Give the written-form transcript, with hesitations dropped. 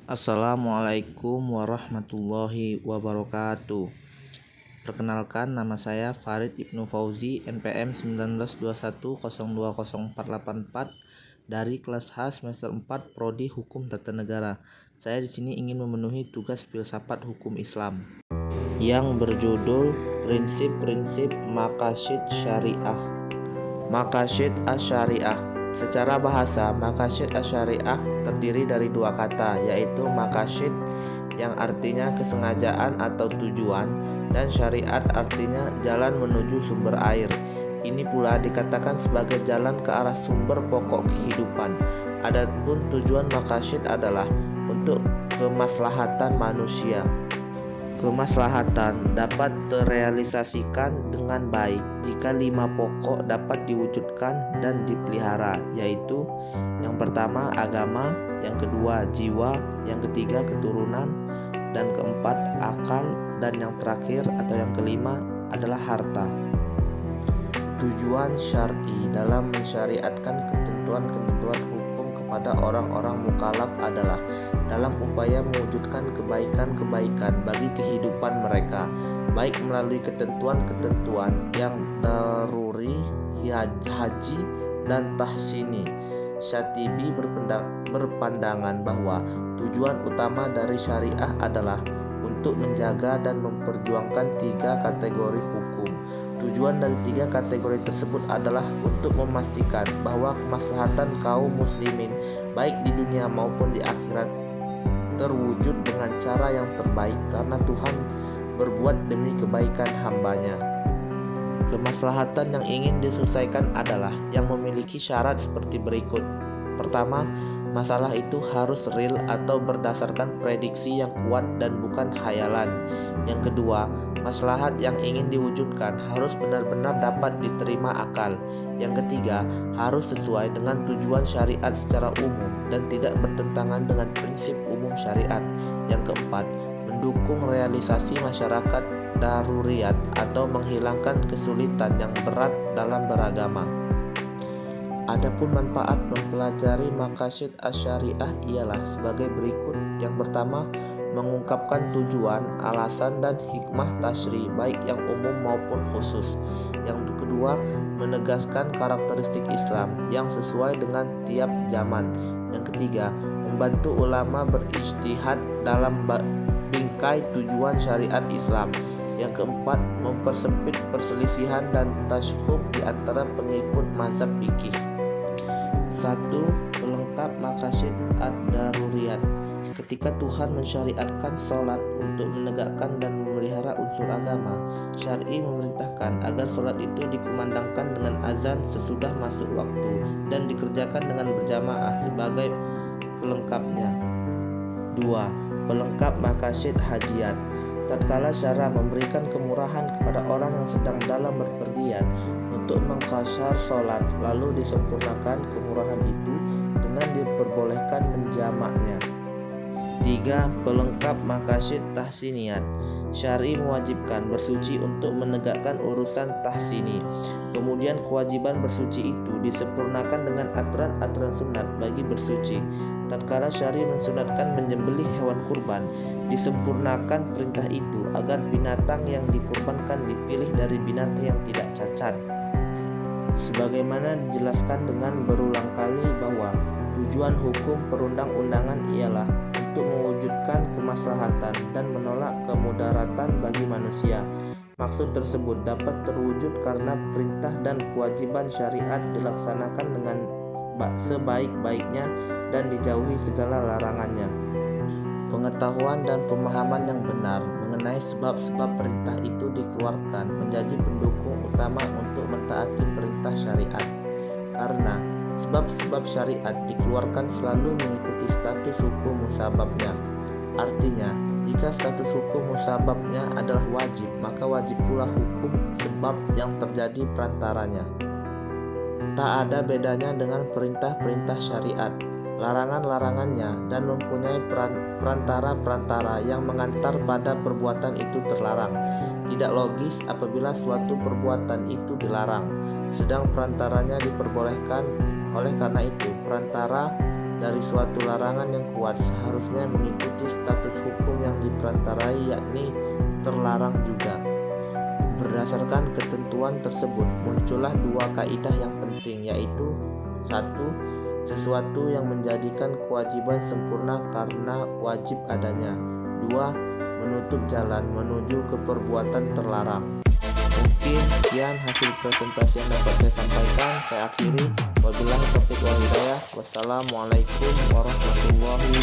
Assalamualaikum warahmatullahi wabarakatuh. Perkenalkan, nama saya Farid Ibnu Fauzi, NPM 1921020484 dari kelas H semester 4 Prodi Hukum Tata Negara. Saya di sini ingin memenuhi tugas filsafat hukum Islam yang berjudul Prinsip-prinsip Maqasid Syariah. Maqasid Asy-Syariah. Secara bahasa, maqasid asy-syariah terdiri dari dua kata, yaitu maqasid yang artinya kesengajaan atau tujuan, dan syariat artinya jalan menuju sumber air. Ini pula dikatakan sebagai jalan ke arah sumber pokok kehidupan. Adapun tujuan maqasid adalah untuk kemaslahatan manusia. Kemaslahatan dapat terrealisasikan dengan baik jika 5 pokok dapat diwujudkan dan dipelihara, yaitu yang pertama agama, yang kedua jiwa, yang ketiga keturunan, dan keempat akal, dan yang terakhir atau yang kelima adalah harta. Tujuan syar'i dalam mensyariatkan ketentuan-ketentuan hukum kepada orang-orang mukallaf adalah dalam upaya mewujudkan kebaikan-kebaikan bagi kehidupan mereka, baik melalui ketentuan-ketentuan yang daruri, haji, dan tahsini. Syatibi berpandangan bahwa tujuan utama dari syariah adalah untuk menjaga dan memperjuangkan 3 kategori hukum. Tujuan dari 3 kategori tersebut adalah untuk memastikan bahwa kemaslahatan kaum muslimin baik di dunia maupun di akhirat terwujud dengan cara yang terbaik karena Tuhan berbuat demi kebaikan hambanya. Kemaslahatan yang ingin diselesaikan adalah yang memiliki syarat seperti berikut. Pertama, masalah itu harus real atau berdasarkan prediksi yang kuat dan bukan khayalan. Yang kedua, maslahat yang ingin diwujudkan harus benar-benar dapat diterima akal. Yang ketiga, harus sesuai dengan tujuan syariat secara umum dan tidak bertentangan dengan prinsip umum syariat. Yang keempat, mendukung realisasi masyarakat daruriyat atau menghilangkan kesulitan yang berat dalam beragama. Adapun manfaat mempelajari maqasid asy-syariah ialah sebagai berikut. Yang pertama, mengungkapkan tujuan, alasan, dan hikmah tasyri baik yang umum maupun khusus. Yang kedua, menegaskan karakteristik Islam yang sesuai dengan tiap zaman. Yang ketiga, membantu ulama berijtihad dalam bingkai tujuan syariat Islam. Yang keempat, mempersempit perselisihan dan tasyhub di antara pengikut mazhab fikih. 1. Pelengkap maqasid ad-daruriyat. Ketika Tuhan mensyariatkan sholat untuk menegakkan dan memelihara unsur agama, syar'i memerintahkan agar sholat itu dikumandangkan dengan azan sesudah masuk waktu dan dikerjakan dengan berjamaah sebagai pelengkapnya. 2. Pelengkap maqasid hajiyat. Tatkala syara memberikan kemurahan kepada orang yang sedang dalam berpergian untuk mengqashar sholat, lalu disempurnakan kemurahan itu dengan diperbolehkan menjamaknya. 3. Pelengkap maqasid tahsiniyat. Syar'i mewajibkan bersuci untuk menegakkan urusan tahsini. Kemudian kewajiban bersuci itu disempurnakan dengan aturan-aturan sunat bagi bersuci. Tatkala syar'i mensunatkan menyembelih hewan kurban, disempurnakan perintah itu agar binatang yang dikurbankan dipilih dari binatang yang tidak cacat. Sebagaimana dijelaskan dengan berulang kali bahwa tujuan hukum perundang-undangan ialah untuk mewujudkan kemaslahatan dan menolak kemudaratan bagi manusia. Maksud tersebut dapat terwujud karena perintah dan kewajiban syariat dilaksanakan dengan sebaik-baiknya dan dijauhi segala larangannya. Pengetahuan dan pemahaman yang benar mengenai sebab-sebab perintah itu dikeluarkan menjadi pendukung utama untuk mentaati perintah syariat. Karena sebab-sebab syariat dikeluarkan selalu mengikuti status hukum musababnya. Artinya, jika status hukum musababnya adalah wajib, maka wajib pula hukum sebab yang terjadi perantaranya. Tak ada bedanya dengan perintah-perintah syariat, larangan-larangannya, dan mempunyai perantara-perantara yang mengantar pada perbuatan itu terlarang. Tidak logis apabila suatu perbuatan itu dilarang, sedang perantaranya diperbolehkan. Oleh karena itu, perantara dari suatu larangan yang kuat seharusnya mengikuti status hukum yang diperantarai, yakni terlarang juga. Berdasarkan ketentuan tersebut muncullah dua kaidah yang penting, yaitu: 1. Sesuatu yang menjadikan kewajiban sempurna karena wajib adanya. 2. Menutup jalan menuju ke perbuatan terlarang. Mungkin sekian hasil presentasi yang dapat saya sampaikan. Saya akhiri. Wabillahi taufiq wal hidayah. Wassalamualaikum warahmatullahi